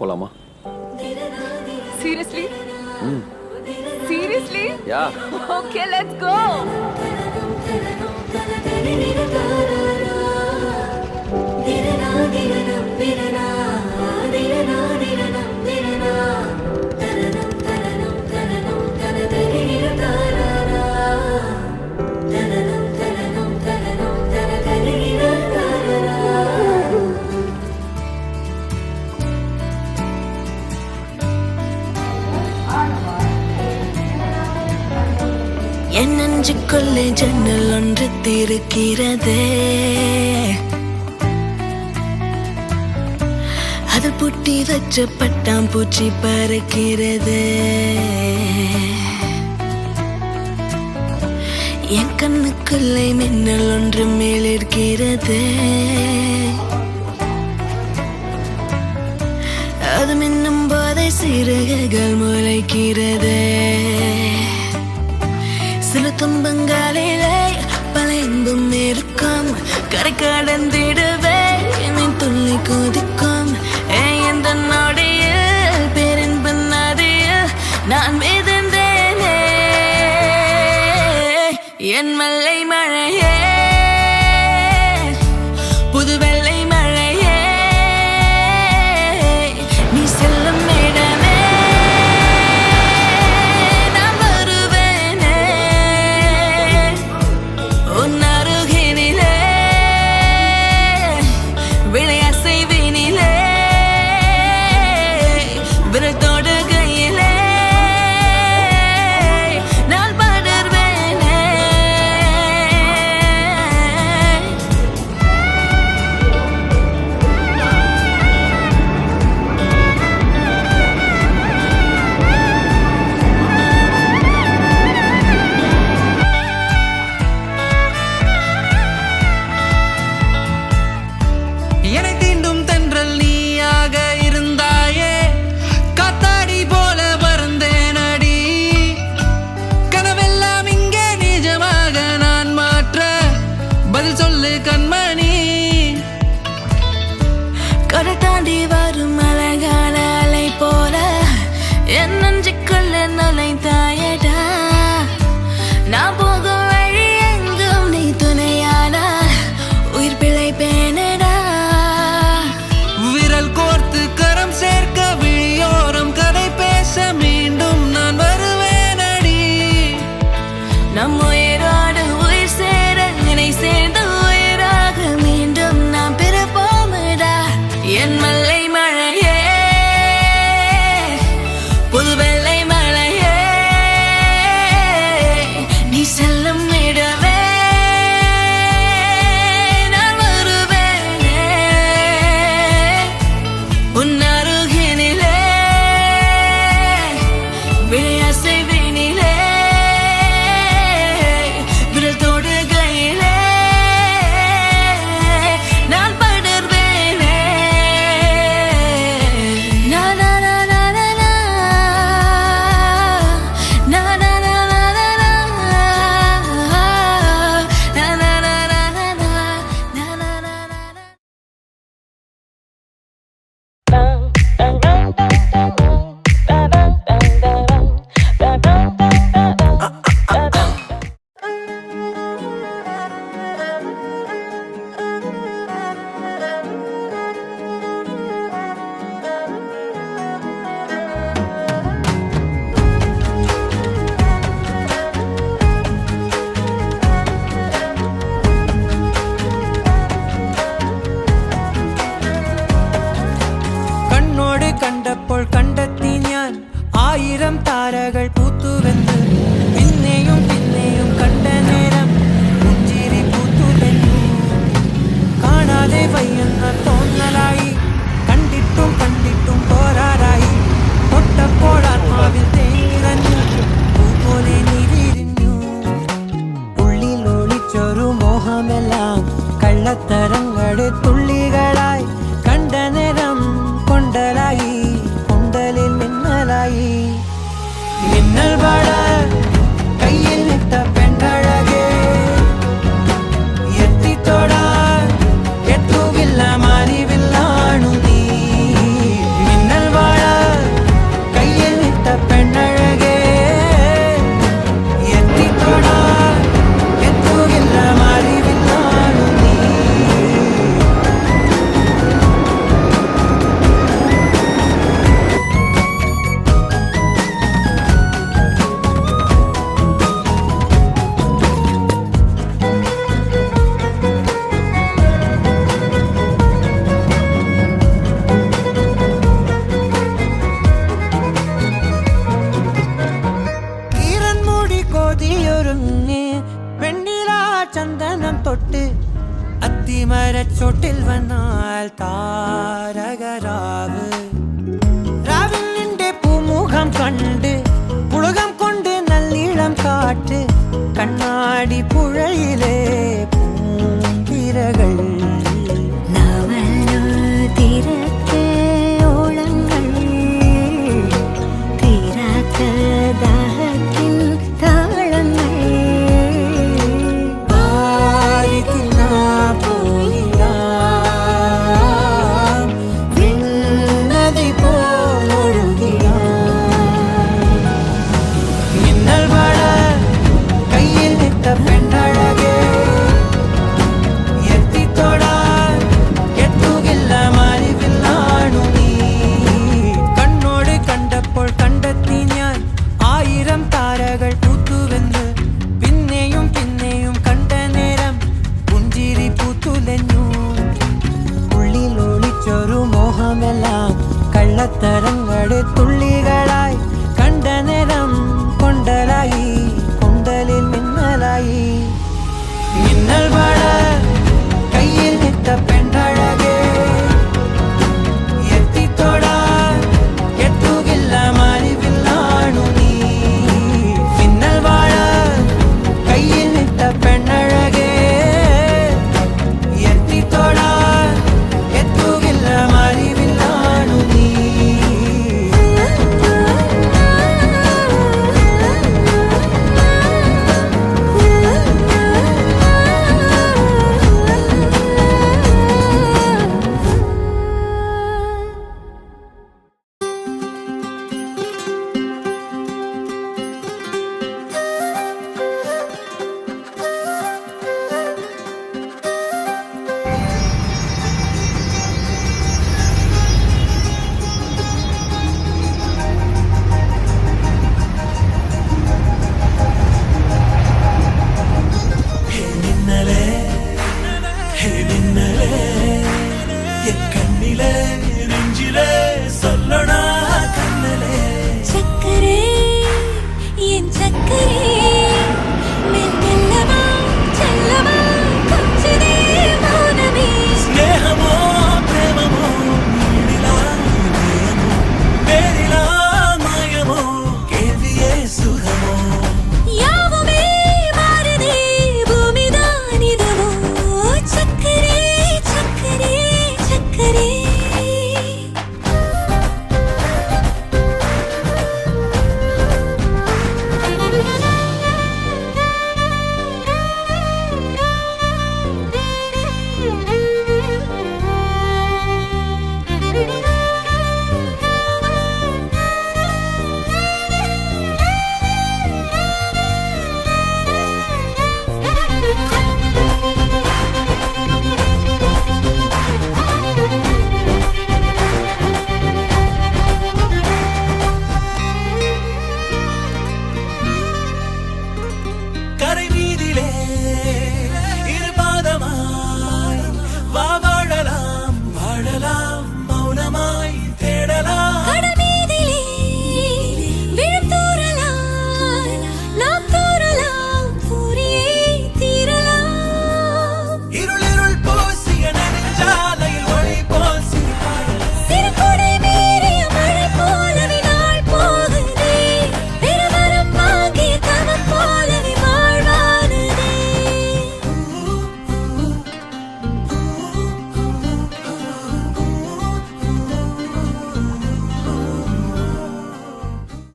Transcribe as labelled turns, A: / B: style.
A: போலாமா?
B: Seriously? Seriously?
A: Yeah.
B: Okay, let's go.
C: என் நெஞ்சுக்குள்ளே ஜன்னல் ஒன்று திறக்கிறதே, அது புட்டி வச்ச பட்டாம்பூச்சி பறக்கிறது. என் கண்ணுக்குள்ளே மின்னல் ஒன்று மேலிருக்கிறது, அது மின்னும் போதை சிறகுகள் முளைக்கிறது. சில துன்பங்களிலே பல இன்பம் இருக்கும், கரை கடந்திடுவே என் துள்ளி குதிக்கும். எந்த நொடியில் பேரின்ப நதியில் நான் மிதந்தேனே, என் மல்லை மழையே புது வெள்ளை மழையே, நீ செல்லும் இடமே நான் வருவேனே, உன் அருகினிலே விளையாசைவினிலே விரல் தொடுகையிலே நான் படர்வேனே.
D: என்னை தீண்டும் தென்றல் நீயாக இருந்தாயே, காத்தாடி போல வருந்தேனடி. கனவெல்லாம் இங்கே நிஜமாக நான் மாற்ற பதில் சொல்லு கண்மணி.
C: கடை தாண்டி வரும் அழகான அலை போல என் நெஞ்சுக்குள்ள நுழைந்தாயடா. நான் போகும் வழி எங்கும் நீ துணையானா உயிர் பிழைப்பேனடா.
D: விரல் கோர்த்து கரம் சேர்க்க விழியோரம் கதை பேச மீண்டும் நான் வருவேனடி.
C: நம் உயிரோடு உயிர் சேர நினை சேர்ந்து உயிராக மீண்டும் நாம் பிறப்போமடா. என் மல்லை மழையே புது வெள்ளை மழையே, நீ செல்லும் இடமே நான் வருவேனே, உன் அருகினிலே விளையாசைவினிலே விரல் தொடுகையிலே நான் படர்வேனே. நா நா நா நா நா நா. நா நா நா நா நா நா. நா நா நா நா நா நா. நா நா நா நா நா.
D: കണ്ണോട് കണ്ടപ്പോൾ കണ്ടെത്തി ഞാൻ 1000 താരകൾ പൂത്തുവെന്ന്. പിന്നെയും പിന്നെയും കണ്ട നേരം പുഞ്ചിരി പൂത്തുവെന്നു. കാണാതെ വയ്യെന്ന തോന്നലായി, കണ്ടിട്ടും കണ്ടിട്ടും പോരാറായി. തൊട്ടപ്പോൾ ആത്മാവിൽ തേങ്ങിറഞ്ഞു, പൂപോലെ നീ വിരിഞ്ഞു. ഉള്ളിൽ ഒളിച്ചൊരു മോഹമെല്ലാം കള്ളത്തരങ്ങളുടെ തുള്ളികളായി കണ്ട നേരം കൊണ്ടലായി, കൊണ്ടലിൽ മിന്നലായി. മിന്നൽ പാടാ
A: രാവിൽ നിന്റെ പൂമുഖം കണ്ട് പുളകം കൊണ്ട് നല്ലിളം കാറ്റ് കണ്ണാടി പുഴയിലെ പൂന്തിരകൾ കള്ളത്തരങ്ങളുടെ തുള്ളികളായി കണ്ട നേരം കൊണ്ടലായി കൊണ്ടലിൽ മിന്നലായി മിന്നൽ വള കയ്യിൽ നിട്ട പെണ്ണഴകേ എത്തിത്തോടാൻ എത്തുകില്ല മാലിവില്ലാണു നീ മിന്നൽ വള കയ്യിൽ നിട്ട പെണ്ണഴകേ എത്തിത്തോടാൻ എത്തുകില്ല മാലിവില്ല